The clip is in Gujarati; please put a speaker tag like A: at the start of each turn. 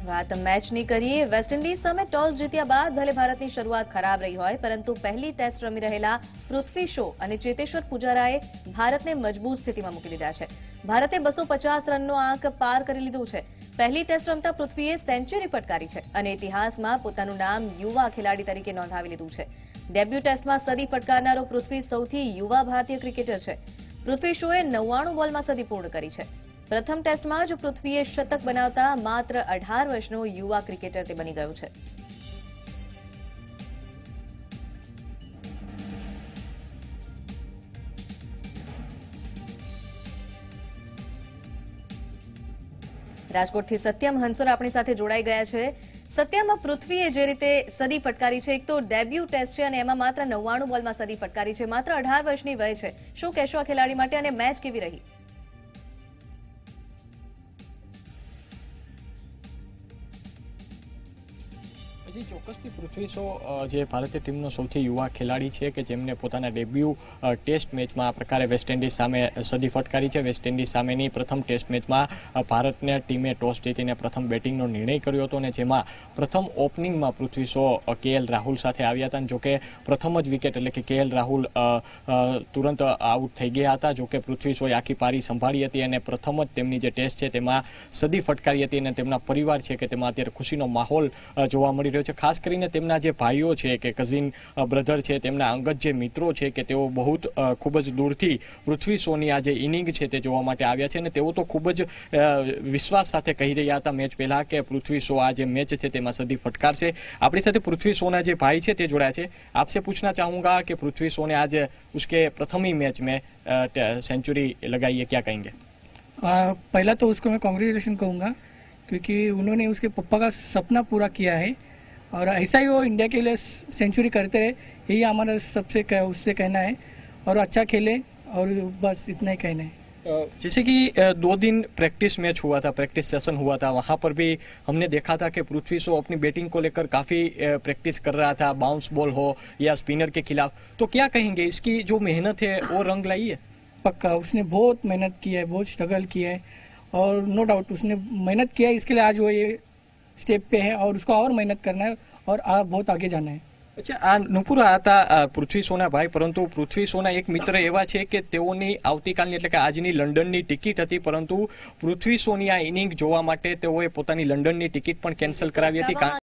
A: વાત મેચની કરીએ। વેસ્ટ ઇન્ડિઝ સામે ટોસ જીત્યા બાદ ભલે ભારતની શરૂઆત ખરાબ રહી હોય, પરંતુ પહેલી ટેસ્ટ રમી રહેલા પૃથ્વી શો અને ચેતેશ્વર પુજારાએ ભારતને મજબૂત સ્થિતિમાં મૂકી દીધા છે। ભારતે 250 રનનો આંક પાર કરી લીધો છે। પહેલી ટેસ્ટ રમતા પૃથ્વીએ સેન્ચુરી ફટકારી છે અને ઇતિહાસમાં પોતાનું નામ યુવા ખેલાડી તરીકે નોંધાવી લીધું છે। ડેબ્યુ ટેસ્ટમાં સદી ફટકારનારો પૃથ્વી સૌથી યુવા ભારતીય ક્રિકેટર છે। પૃથ્વી શોએ 99 બોલમાં સદી પૂર્ણ કરી છે। પ્રથમ ટેસ્ટમાં જ પૃથ્વીએ શતક બનાવતા માત્ર 18 વર્ષનો યુવા ક્રિકેટર તે બની ગયો છે। રાજકોટથી સત્યમ હંસોર આપણી સાથે જોડાઈ ગયા છે। સત્યમ, પૃથ્વીએ જે રીતે સદી ફટકારી છે, એક તો ડેબ્યુ ટેસ્ટ છે અને એમાં માત્ર 99 બોલમાં સદી ફટકારી છે, માત્ર 18 વર્ષની વય છે। શું કહેશો આ ખેલાડી માટે અને મેચ કેવી રહી?
B: ચોક્કસથી પૃથ્વી શો જે ભારતીય ટીમનો સૌથી યુવા ખેલાડી છે કે જેમને પોતાના ડેબ્યુ ટેસ્ટ મેચમાં આ પ્રકારે વેસ્ટ ઇન્ડિઝ સામે સદી ફટકારી છે। વેસ્ટ ઇન્ડિઝ સામેની પ્રથમ ટેસ્ટ મેચમાં ભારતને ટીમે ટોસ જીતીને પ્રથમ બેટિંગનો નિર્ણય કર્યો હતો અને જેમાં પ્રથમ ઓપનિંગમાં પૃથ્વી શો KL રાહુલ સાથે આવ્યા હતા। જોકે પ્રથમ જ વિકેટ એટલે કે KL રાહુલ તુરંત આઉટ થઈ ગયા હતા। જોકે પૃથ્વી શોએ આખી પારી સંભાળી હતી અને પ્રથમ જ તેમની જે ટેસ્ટ છે તેમાં સદી ફટકારી હતી અને તેમના પરિવાર છે કે તેમાં અત્યારે ખુશીનો માહોલ જોવા મળી રહ્યો છે। ખાસ કરીને તેમના જે ભાઈઓ છે કે કઝિન બ્રધર છે, તેમના અંગત જે મિત્રો છે કે તેઓ ખૂબ જ દૂરથી પૃથ્વી શોની આ જે ઇનિંગ છે તે જોવા માટે આવ્યા છે અને તેઓ તો ખૂબ જ વિશ્વાસ સાથે કહી રહ્યા હતા મેચ પહેલા કે પૃથ્વી શો આ જે મેચ છે તેમાં સદી ફટકારશે। આપણી સાથે પૃથ્વી શોના જે ભાઈ છે તે જોડાયા છે। आपसे पूछना चाहूंगा कि पृथ्वी शो ने आज उसके प्रथम ही मैच में सेंचुरी लगाई है, क्या कहेंगे?
C: पहला तो उसको मैं कांग्रेचुलेशन कहूँगा क्योंकि उन्होंने उसके पप्पा का सपना पूरा किया है और ऐसा ही वो इंडिया के लिए सेंचुरी करते रहे, यही हमारा सबसे उससे कहना है और अच्छा खेले और बस इतना ही कहना है।
B: जैसे कि 2 दिन प्रैक्टिस मैच हुआ था, प्रैक्टिस सेशन हुआ था, वहां पर भी हमने देखा था कि पृथ्वी शो अपनी बैटिंग को लेकर काफी प्रैक्टिस कर रहा था, बाउंस बॉल हो या स्पिनर के खिलाफ। तो क्या कहेंगे, इसकी जो मेहनत है वो रंग लाई है?
C: पक्का उसने बहुत मेहनत की है, बहुत स्ट्रगल किया है और नो डाउट उसने मेहनत किया है, इसके लिए आज वो ये स्टेप पे है और उसको और मेहनत करना है और बहुत आगे जाना है।
B: अच्छा, આ નુપુર હતા પૃથ્વી શોના ભાઈ, પરંતુ પૃથ્વી શોના એક મિત્ર એવા છે કે તેઓની આવતીકાલની એટલે કે આજની લંડનની ટિકિટ હતી, પરંતુ પૃથ્વી શોની આ ઇનિંગ જોવા માટે તેઓએ પોતાની લંડનની ટિકિટ પણ કેન્સલ કરાવી હતી।